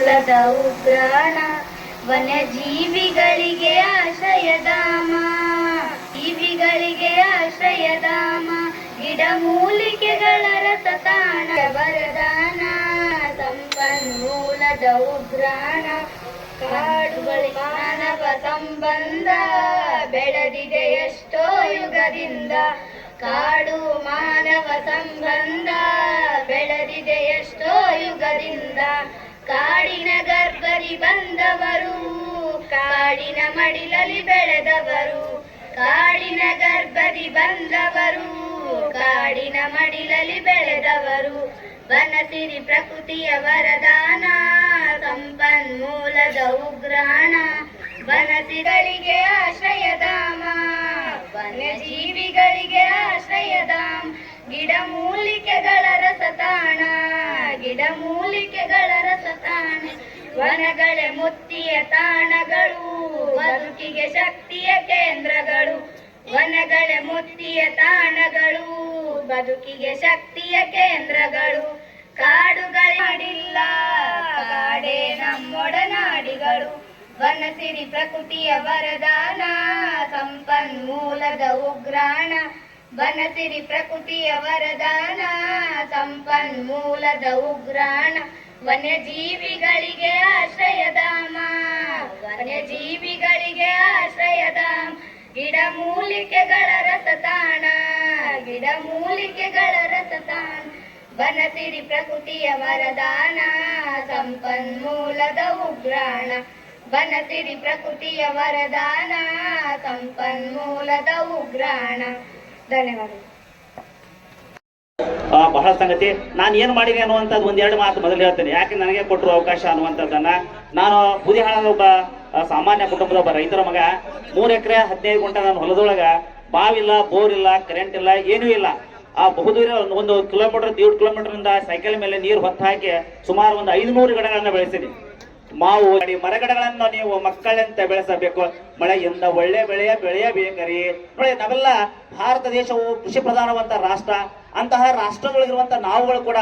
ಮೂಲದ ಉಗ್ರಾಣ ವನ್ಯಜೀವಿಗಳಿಗೆ ಆಶ್ರಯಧಾಮ, ಜೀವಿಗಳಿಗೆ ಆಶ್ರಯಧಾಮ, ಗಿಡಮೂಲಿಕೆಗಳ ರಸತಾಣ ವರದಾನ, ಸಂಪನ್ಮೂಲದ ಉಗ್ರಾಣ ಕಾಡುಗಳಿಗೆ ಮಾನವ ಸಂಬಂಧ ಬೆಳೆದಿದೆ ಎಷ್ಟೋ ಯುಗದಿಂದ, ಕಾಡು ಮಾನವ ಸಂಬಂಧ ಬೆಳೆದಿದೆ ಎಷ್ಟೋ ಯುಗದಿಂದ, ಕಾಡಿನ ಗರ್ಭರಿ ಬಂದವರು ಕಾಡಿನ ಮಡಿಲಲ್ಲಿ ಬೆಳೆದವರು, ಕಾಡಿನ ಗರ್ಭರಿ ಬಂದವರು ಕಾಡಿನ ಮಡಿಲಲ್ಲಿ ಬೆಳೆದವರು, ವನಸಿರಿ ಪ್ರಕೃತಿಯ ವರದಾನ ಸಂಪನ್ಮೂಲದ ಉಗ್ರಾಣ ವನಸಿಗಳಿಗೆ ಆಶ್ರಯಧಾಮ, ವನ್ಯಜೀವಿಗಳಿಗೆ ಆಶ್ರಯಧಾಮ, ಗಿಡಮೂಲಿಕೆಗಳ ರಸತಾಣ, ಗಿಡಮೂಲಿಕೆಗಳ ರಸತಾಣ, ವನಗಳೇ ಮುತ್ತಿಯ ತಾಣಗಳು ಬದುಕಿಗೆ ಶಕ್ತಿಯ ಕೇಂದ್ರಗಳು, ವನಗಳೇ ಮುತ್ತಿಯ ತಾಣಗಳು ಬದುಕಿಗೆ ಶಕ್ತಿಯ ಕೇಂದ್ರಗಳು, ಕಾಡುಗಳಿಲ್ಲ ಕಾಡೇ ನಮ್ಮೊಡನಾಡಿಗಳು, ವನಸಿರಿ ಪ್ರಕೃತಿಯ ವರದಾನ ಸಂಪನ್ಮೂಲದ ಉಗ್ರಾಣ, ವನಸಿರಿ ಪ್ರಕೃತಿಯ ವರದಾನ ಸಂಪನ್ಮೂಲದ ಉಗ್ರಾಣ, ವನ್ಯಜೀವಿಗಳಿಗೆ ಆಶ್ರಯಧಾಮ, ವನ್ಯಜೀವಿಗಳಿಗೆ ಆಶ್ರಯಧಾಮ, ಗಿಡಮೂಲಿಕೆಗಳ ರಸತಾಣ, ಗಿಡಮೂಲಿಕೆಗಳ ರಸತಾಣ, ವನಸಿರಿ ಪ್ರಕೃತಿಯ ವರದಾನ ಸಂಪನ್ಮೂಲದ ಉಗ್ರಾಣ, ವನಸಿರಿ ಪ್ರಕೃತಿಯ ವರದಾನ ಸಂಪನ್ಮೂಲದ ಉಗ್ರಾಣ. ಧನ್ಯವಾದ. ಬಹಳ ಸಂಗತಿ ನಾನು ಏನು ಮಾಡೀನಿ ಅನ್ನುವಂಥದ್ದು ಒಂದೆರಡು ಮಾತು ಮೊದಲು ಹೇಳ್ತೇನೆ. ಯಾಕೆ ನನಗೆ ಕೊಟ್ಟರು ಅವಕಾಶ ಅನ್ನುವಂಥದ್ದನ್ನ. ನಾನು ಬುದಿಹಾಳದ ಒಬ್ಬ ಸಾಮಾನ್ಯ ಕುಟುಂಬದ ಒಬ್ಬ ರೈತರ ಮಗ. 3 ಎಕರೆ 15 ಗುಂಟೆ ನನ್ನ ಹೊಲದೊಳಗ ಬಾವಿಲ್ಲ, ಬೋರ್ ಇಲ್ಲ, ಕರೆಂಟ್ ಇಲ್ಲ, ಏನೂ ಇಲ್ಲ. ಆ ಬಹುದೂರ 1 ಕಿಲೋಮೀಟರ್ 1.5 ಕಿಲೋಮೀಟರ್ನಿಂದ ಸೈಕಲ್ ಮೇಲೆ ನೀರು ಹೊತ್ತು ಹಾಕಿ ಸುಮಾರು ಒಂದು 500 ಗಿಡಗಳನ್ನ ಬೆಳೆಸಿನಿ. ಮಾವು ಮರಗಿಡಗಳನ್ನು ನೀವು ಮಕ್ಕಳಂತೆ ಬೆಳೆಸಬೇಕು. ಮಳೆಯಿಂದ ಒಳ್ಳೆ ಬೆಳೆಯಬೇಕರಿ. ನೋಡಿ, ನಾವೆಲ್ಲ ಭಾರತ ದೇಶವು ಕೃಷಿ ಪ್ರಧಾನವಂತ ರಾಷ್ಟ್ರ. ಅಂತಹ ರಾಷ್ಟ್ರದೊಳಗಿರುವಂತ ನಾವುಗಳು ಕೂಡ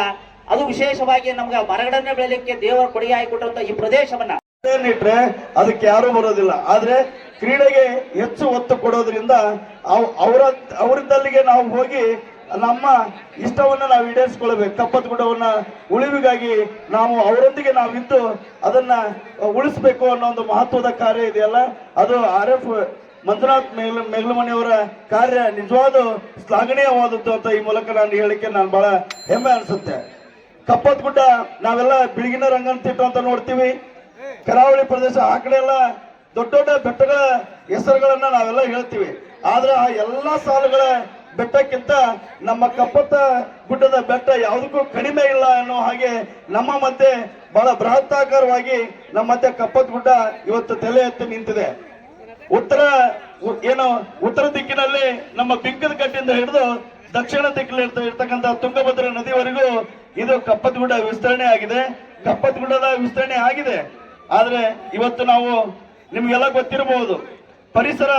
ಅದು ವಿಶೇಷವಾಗಿ ನಮ್ಗೆ ಮರಗಳನ್ನ ಬೆಳೆಯಲಿಕ್ಕೆ ದೇವರ ಕೊಡುಗೆ ಆಗಿಕೊಟ್ಟಂತ ಈ ಪ್ರದೇಶವನ್ನ ಇಟ್ರೆ ಅದಕ್ಕೆ ಯಾರು ಬರೋದಿಲ್ಲ. ಆದ್ರೆ ಕ್ರೀಡೆಗೆ ಹೆಚ್ಚು ಒತ್ತು ಕೊಡೋದ್ರಿಂದ ಅವರಿದ್ದಲ್ಲಿಗೆ ನಾವು ಹೋಗಿ ನಮ್ಮ ಇಷ್ಟವನ್ನ ನಾವು ಈಡೇರಿಸಿಕೊಳ್ಬೇಕು. ಕಪ್ಪತ್ ಗುಡ್ಡವನ್ನ ಉಳಿವಿಗಾಗಿ ನಾವು ಅವರೊಂದಿಗೆ ನಾವಿದ್ದು ಅದನ್ನ ಉಳಿಸ್ಬೇಕು ಅನ್ನೋ ಒಂದು ಮಹತ್ವದ ಕಾರ್ಯ ಇದೆಯಲ್ಲ, ಅದು RF ಮಂಜುನಾಥ್ ಮೇಘಲಮಣಿಯವರ ಕಾರ್ಯ ನಿಜವಾದ ಶ್ಲಾಘನೀಯವಾದದ್ದು ಅಂತ ಈ ಮೂಲಕ ನಾನು ಹೇಳಿಕೆ ನಾನು ಬಹಳ ಹೆಮ್ಮೆ ಅನ್ಸುತ್ತೆ. ಕಪ್ಪತ್ ಗುಡ್ಡ ನಾವೆಲ್ಲ ಬಿಳಿಗಿನ ರಂಗನತಿಟ್ಟು ಅಂತ ನೋಡ್ತೀವಿ. ಕರಾವಳಿ ಪ್ರದೇಶ ಆ ಕಡೆ ಎಲ್ಲ ದೊಡ್ಡ ದೊಡ್ಡ ಬೆಟ್ಟಗಳ ಹೆಸರುಗಳನ್ನ ನಾವೆಲ್ಲ ಹೇಳ್ತೀವಿ. ಆದ್ರೆ ಆ ಎಲ್ಲಾ ಸಾಲುಗಳ ಬೆಟ್ಟಕ್ಕಿಂತ ನಮ್ಮ ಕಪ್ಪತ್ತ ಗುಡ್ಡದ ಬೆಟ್ಟ ಯಾವುದಕ್ಕೂ ಕಡಿಮೆ ಇಲ್ಲ ಅನ್ನೋ ಹಾಗೆ ನಮ್ಮ ಮಧ್ಯೆ ಬಹಳ ಬೃಹತ್ತಾಕಾರವಾಗಿ ನಮ್ಮ ಮಧ್ಯೆ ಕಪ್ಪತ್ ಗುಡ್ಡ ಇವತ್ತು ತಲೆ ಎತ್ತಿ ನಿಂತಿದೆ. ಉತ್ತರ ದಿಕ್ಕಿನಲ್ಲಿ ನಮ್ಮ ಬಿಂಕದ ಕಟ್ಟಿಂದ ಹಿಡಿದು ದಕ್ಷಿಣ ದಿಕ್ಕಿನಲ್ಲಿ ಇರ್ತಕ್ಕಂಥ ತುಂಗಭದ್ರಾ ನದಿವರೆಗೂ ಇದು ಕಪ್ಪತ್ ಗುಡ್ಡ ವಿಸ್ತರಣೆ ಆಗಿದೆ. ಕಪ್ಪತ್ ಗುಡ್ಡದ ವಿಸ್ತರಣೆ ಆಗಿದೆ. ಆದ್ರೆ ಇವತ್ತು ನಾವು ನಿಮ್ಗೆಲ್ಲ ಗೊತ್ತಿರಬಹುದು ಪರಿಸರ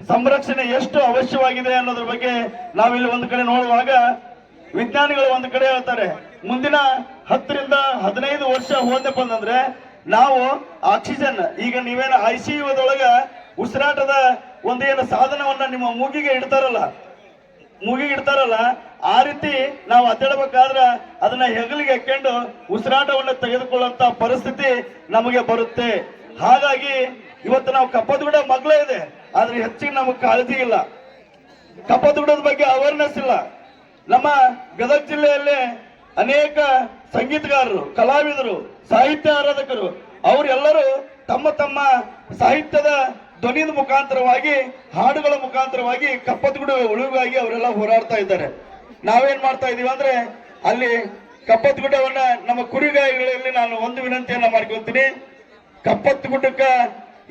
ಸಂರಕ್ಷಣೆ ಎಷ್ಟು ಅವಶ್ಯವಾಗಿದೆ ಅನ್ನೋದ್ರ ಬಗ್ಗೆ ನಾವಿಲ್ಲಿ ಒಂದು ಕಡೆ ನೋಡುವಾಗ ವಿಜ್ಞಾನಿಗಳು ಒಂದು ಕಡೆ ಹೇಳ್ತಾರೆ, ಮುಂದಿನ 10 ರಿಂದ 15 ವರ್ಷ ಹೋದಪ್ಪ ಅಂತಂದ್ರೆ ನಾವು ಆಕ್ಸಿಜನ್, ಈಗ ನೀವೇನು ICUದೊಳಗ ಉಸಿರಾಟದ ಒಂದೇನು ಸಾಧನವನ್ನ ನಿಮ್ಮ ಮೂಗಿಗೆ ಇಡ್ತಾರಲ್ಲ ಆ ರೀತಿ ನಾವು ಅಡ್ಡಾಡಬೇಕಾದ್ರ ಅದನ್ನ ಹೆಗಲಿಗೆ ಹಾಕೊಂಡು ಉಸಿರಾಟವನ್ನ ತೆಗೆದುಕೊಳ್ಳುವಂತ ಪರಿಸ್ಥಿತಿ ನಮಗೆ ಬರುತ್ತೆ. ಹಾಗಾಗಿ ಇವತ್ತು ನಾವು ಕಪ್ಪತ್ ಗುಡ್ಡ ಮಗ್ಲೇ ಇದೆ, ಆದ್ರೆ ಹೆಚ್ಚಿಗೆ ನಮಗೆ ಕಾಳಜಿ ಇಲ್ಲ. ಕಪ್ಪತ್ ಗುಡ್ಡದ ಬಗ್ಗೆ ಅವೇರ್ನೆಸ್ ಇಲ್ಲ. ನಮ್ಮ ಗದಗ ಜಿಲ್ಲೆಯಲ್ಲಿ ಅನೇಕ ಸಂಗೀತಗಾರರು, ಕಲಾವಿದರು, ಸಾಹಿತ್ಯ ಆರಾಧಕರು ಅವರೆಲ್ಲರೂ ತಮ್ಮ ತಮ್ಮ ಸಾಹಿತ್ಯದ ಧ್ವನಿದ ಮುಖಾಂತರವಾಗಿ, ಹಾಡುಗಳ ಮುಖಾಂತರವಾಗಿ ಕಪ್ಪತ್ ಗುಡ್ಡ ಉಳಿವಿಗಾಗಿ ಅವರೆಲ್ಲ ಹೋರಾಡ್ತಾ ಇದ್ದಾರೆ. ನಾವೇನ್ ಮಾಡ್ತಾ ಇದೀವಿ ಅಂದ್ರೆ ಅಲ್ಲಿ ಕಪ್ಪತ್ ಗುಡ್ಡವನ್ನ ನಮ್ಮ ಕುರಿಗಾಯಿಗಳಲ್ಲಿ ನಾನು ಒಂದು ವಿನಂತಿಯನ್ನ ಮಾಡ್ಕೊತೀನಿ. ಕಪ್ಪತ್ ಗುಡ್ಡಕ್ಕ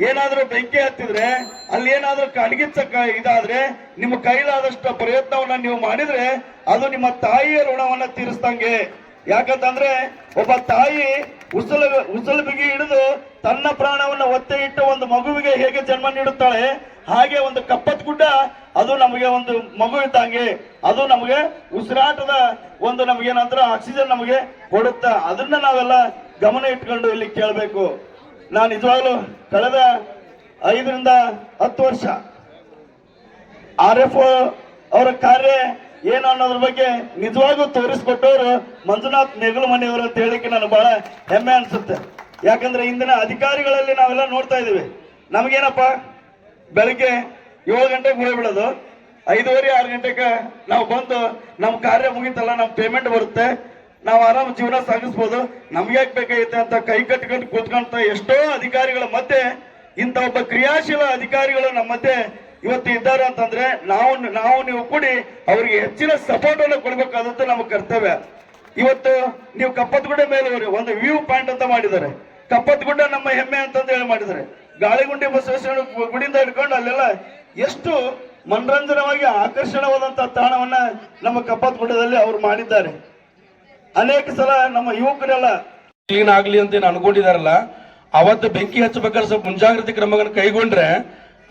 ಏನಾದ್ರೂ ಬೆಂಕಿ ಹತ್ತಿದ್ರೆ, ಅಲ್ಲಿ ಏನಾದ್ರೂ ಅಡಗಿಸಕ್ಕ ಇದಾದ್ರೆ ನಿಮ್ಮ ಕೈಲಾದಷ್ಟು ಪ್ರಯತ್ನವನ್ನ ನೀವು ಮಾಡಿದ್ರೆ ಅದು ನಿಮ್ಮ ತಾಯಿಯ ಋಣವನ್ನ ತೀರಿಸ್ದಂಗೆ. ಯಾಕಂತಂದ್ರೆ ಒಬ್ಬ ತಾಯಿ ಉಸಲು ಬಿಗಿ ಹಿಡಿದು ತನ್ನ ಪ್ರಾಣವನ್ನ ಒತ್ತೆ ಇಟ್ಟು ಒಂದು ಮಗುವಿಗೆ ಹೇಗೆ ಜನ್ಮ ನೀಡುತ್ತಾಳೆ, ಹಾಗೆ ಒಂದು ಕಪ್ಪತ್ ಗುಡ್ಡ ಅದು ನಮಗೆ ಒಂದು ಮಗು ಇದ್ದಂಗೆ. ಅದು ನಮಗೆ ಉಸಿರಾಟದ ಒಂದು ನಮಗೇನಂದ್ರೆ ಆಕ್ಸಿಜನ್ ನಮಗೆ ಕೊಡುತ್ತ. ಅದನ್ನ ನಾವೆಲ್ಲ ಗಮನ ಇಟ್ಕೊಂಡು ಇಲ್ಲಿ ಕೇಳಬೇಕು. ನಾನು ನಿಜವಾಗ್ಲೂ ಕಳೆದ 5 ರಿಂದ 10 ವರ್ಷ RFO ಅವರ ಕಾರ್ಯ ಏನು ಅನ್ನೋದ್ರ ಬಗ್ಗೆ ನಿಜವಾಗ್ಲೂ ತೋರಿಸ್ಕೊಟ್ಟವರು ಮಂಜುನಾಥ್ ನೆಗಲು ಮನೆಯವರು ಅಂತ ಹೇಳಿಕ್ಕೆ ನನಗೆ ಬಹಳ ಹೆಮ್ಮೆ ಅನ್ಸುತ್ತೆ. ಯಾಕಂದ್ರೆ ಇಂದಿನ ಅಧಿಕಾರಿಗಳಲ್ಲಿ ನಾವೆಲ್ಲ ನೋಡ್ತಾ ಇದೀವಿ, ನಮಗೇನಪ್ಪ ಬೆಳಿಗ್ಗೆ 7 ಗಂಟೆಗೆ ಹೋಗ್ಬಿಡೋದು, 5:30 6 ಗಂಟೆಗೆ ನಾವು ಬಂದು ನಮ್ಮ ಕಾರ್ಯ ಮುಗಿತಲ್ಲ, ನಮ್ಮ ಪೇಮೆಂಟ್ ಬರುತ್ತೆ, ನಾವು ಆರಾಮ್ ಜೀವನ ಸಾಗಿಸ್ಬೋದು, ನಮ್ಗೆ ಯಾಕೆ ಬೇಕಾಗೈತೆ ಅಂತ ಕೈ ಕಟ್ಕೊಂಡು ಕೂತ್ಕೊಂತ ಎಷ್ಟೋ ಅಧಿಕಾರಿಗಳ ಮಧ್ಯೆ ಇಂಥ ಒಬ್ಬ ಕ್ರಿಯಾಶೀಲ ಅಧಿಕಾರಿಗಳು ನಮ್ಮ ಮಧ್ಯೆ ಇವತ್ತು ಇದ್ದಾರೆ ಅಂತಂದ್ರೆ ನಾವು ನೀವು ಕೂಡಿ ಅವರಿಗೆ ಹೆಚ್ಚಿನ ಸಪೋರ್ಟ್ ಅನ್ನು ಕೊಡ್ಬೇಕಾದಂತ ನಮ್ಮ ಕರ್ತವ್ಯ. ಇವತ್ತು ನೀವು ಕಪ್ಪತ್ತಗುಡ್ಡ ಮೇಲೆ ಒಂದು ವ್ಯೂ ಪಾಯಿಂಟ್ ಅಂತ ಮಾಡಿದ್ದಾರೆ. ಕಪ್ಪತ್ತಗುಡ್ಡ ನಮ್ಮ ಹೆಮ್ಮೆ ಅಂತಂದು ಹೇಳಿ ಮಾಡಿದ್ದಾರೆ. ಗಾಳಿಗುಂಡಿ ಬಸವೇಶ್ವರ ಗುಡಿಯಿಂದ ಹಿಡ್ಕೊಂಡು ಅಲ್ಲೆಲ್ಲ ಎಷ್ಟು ಮನರಂಜನವಾಗಿ ಆಕರ್ಷಣವಾದಂತ ತಾಣವನ್ನ ನಮ್ಮ ಕಪ್ಪತ್ತಗುಡ್ಡದಲ್ಲಿ ಅವ್ರು ಮಾಡಿದ್ದಾರೆ. ಅನೇಕ ಸಲ ನಮ್ಮ ಯುವಕರೆಲ್ಲ ಕ್ಲೀನ್ ಆಗ್ಲಿ ಅಂತ ಏನು ಅನ್ಕೊಂಡಿದಾರಲ್ಲ, ಅವತ್ತು ಬೆಂಕಿ ಹಚ್ಚಬೇಕಾದ್ರೆ ಸ್ವಲ್ಪ ಮುಂಜಾಗ್ರತೆ ಕ್ರಮಗಳನ್ನು ಕೈಗೊಂಡ್ರೆ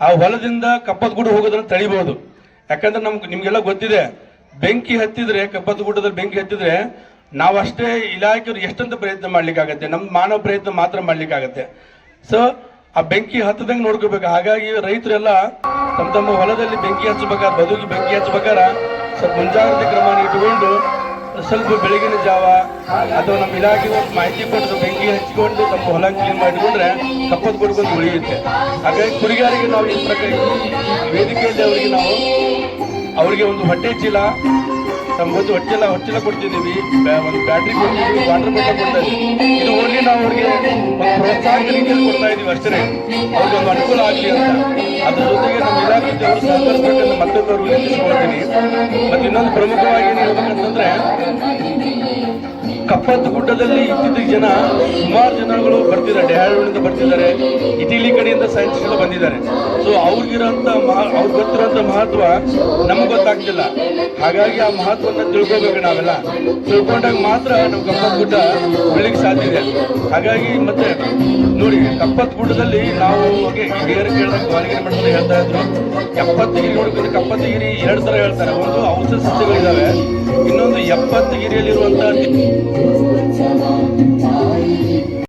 ಆ ಹೊಲದಿಂದ ಕಪ್ಪತ್ತಗುಡ್ಡ ಹೋಗೋದನ್ನ ತಡಿಬಹುದು. ಯಾಕಂದ್ರೆ ನಿಮ್ಗೆಲ್ಲ ಗೊತ್ತಿದೆ, ಬೆಂಕಿ ಹತ್ತಿದ್ರೆ ಕಪ್ಪತ್ತಗುಡ್ಡದಲ್ಲಿ ಬೆಂಕಿ ಹತ್ತಿದ್ರೆ ನಾವಷ್ಟೇ ಇಲಾಖೆಯವರು ಎಷ್ಟಂತ ಪ್ರಯತ್ನ ಮಾಡ್ಲಿಕ್ಕಾಗತ್ತೆ, ನಮ್ಮ ಮಾನವ ಪ್ರಯತ್ನ ಮಾತ್ರ ಮಾಡ್ಲಿಕ್ಕಾಗತ್ತೆ. ಸೊ ಆ ಬೆಂಕಿ ಹತ್ತದಂಗೆ ನೋಡ್ಕೋಬೇಕು. ಹಾಗಾಗಿ ರೈತರೆಲ್ಲ ತಮ್ಮ ಹೊಲದಲ್ಲಿ ಬೆಂಕಿ ಹಚ್ಚಬೇಕಾದ್ರೆ, ಬದುಕಿ ಬೆಂಕಿ ಹಚ್ಚಬೇಕಾದ್ರೆ ಸ್ವಲ್ಪ ಮುಂಜಾಗ್ರತೆ ಕ್ರಮ ಇಟ್ಟುಕೊಂಡು ಸ್ವಲ್ಪ ಬೆಳಗಿನ ಜಾವ ಅಥವಾ ನಮ್ಮ ಇಲಾಖೆ ಒಂದು ಮಾಹಿತಿ ಕೊಟ್ಟು ಬೆಂಕಿ ಹಚ್ಚಿಕೊಂಡು ತಮ್ಮ ಹೊಲ ಕ್ಲೀನ್ ಮಾಡಿಕೊಂಡ್ರೆ ಕಪ್ಪತ್ತಗುಡ್ಡ ಉಳಿಯುತ್ತೆ. ಹಾಗಾಗಿ ಕುರಿಗಾರಿಗೆ ನಾವು ಈ ಪ್ರಕಾರ ಈ ವೇದಿಕೆಯಲ್ಲಿ ಅವರಿಗೆ ಒಂದು ಹೊಟ್ಟೆ ಚೀಲ, ಒಂದು ಹೊಚ್ಚೆಲ್ಲ ಕೊಡ್ತಿದ್ದೀವಿ, ಒಂದು ಬ್ಯಾಟ್ರಿ ಕೊಡ್ತಿದ್ದೀವಿ, ವಾಟರ್ ಬಾಟಲ್ ಕೊಡ್ತಾ ಇದ್ದೀವಿ. ಇದು ಓನ್ಲಿ ನಾವು ಅವ್ರಿಗೆ ಒಂದು ಪ್ರೋತ್ಸಾಹಕ ರೀತಿಯಲ್ಲಿ ಕೊಡ್ತಾ ಇದೀವಿ ಅಷ್ಟೇ, ಅವ್ರಿಗೆ ಒಂದು ಅನುಕೂಲ ಆಗಲಿ ಅಂತ. ಅದ್ರ ಜೊತೆಗೆ ನಮ್ಮ ಇಲಾಖೆ ಅವರು ಸಹಕರಿಸಬೇಕಂತ ಮತ್ತೊಮ್ಮೆ ಅವ್ರಿಗೆ ವಿನಂತಿಸ್ಕೊಳ್ತೀನಿ. ಮತ್ತೆ ಇನ್ನೊಂದು ಪ್ರಮುಖವಾಗಿ ಏನು ಹೇಳ್ಬೇಕಂತಂದ್ರೆ, ಕಪ್ಪತ್ತಗುಡ್ಡದಲ್ಲಿ ಇತ್ತೀಚಿಗೆ ಸುಮಾರು ಜನಗಳು ಬರ್ತಿದ್ದಾರೆ, ಡೆಹ್ರಾಡೂನಿಂದ ಬರ್ತಿದ್ದಾರೆ, ಇಟಲಿ ಕಡೆಯಿಂದ ಸೈಂಟಿಸ್ಟ್ಗಳು ಬಂದಿದ್ದಾರೆ. ಸೊ ಅವ್ರಿಗೆ ಗೊತ್ತಿರೋಂಥ ಮಹತ್ವ ನಮ್ಗೆ ಗೊತ್ತಾಗ್ತಿಲ್ಲ. ಹಾಗಾಗಿ ಆ ಮಹತ್ವವನ್ನು ತಿಳ್ಕೊಬೇಕು. ನಾವೆಲ್ಲ ತಿಳ್ಕೊಂಡಾಗ ಮಾತ್ರ ನಮ್ಮ ಕಪ್ಪತ್ತಗುಡ್ಡ ಬೆಳಿಗ್ಗೆ ಸಾಧ್ಯ ಇದೆ. ಹಾಗಾಗಿ ಮತ್ತೆ ನೋಡಿ, ಕಪ್ಪತ್ತಗುಡ್ಡದಲ್ಲಿ ನಾವು ಹಿರಿಯರು ಕೇಳಿದಾಗ ಗ್ವಾಲಿಗಿರಿ ಮಠದಲ್ಲಿ ಹೇಳ್ತಾ ಇದ್ರು, 70 ಗಿರಿ ನೋಡ್ಕೊಂಡು ಕಪ್ಪತ್ತಗಿರಿ 2 ತರ ಹೇಳ್ತಾರೆ. ಒಂದು ಔಷಧ ಸಸ್ಯಗಳಿದಾವೆ, ಇನ್ನೊಂದು 70 ಗಿರಿಯಲ್ಲಿರುವಂತಹ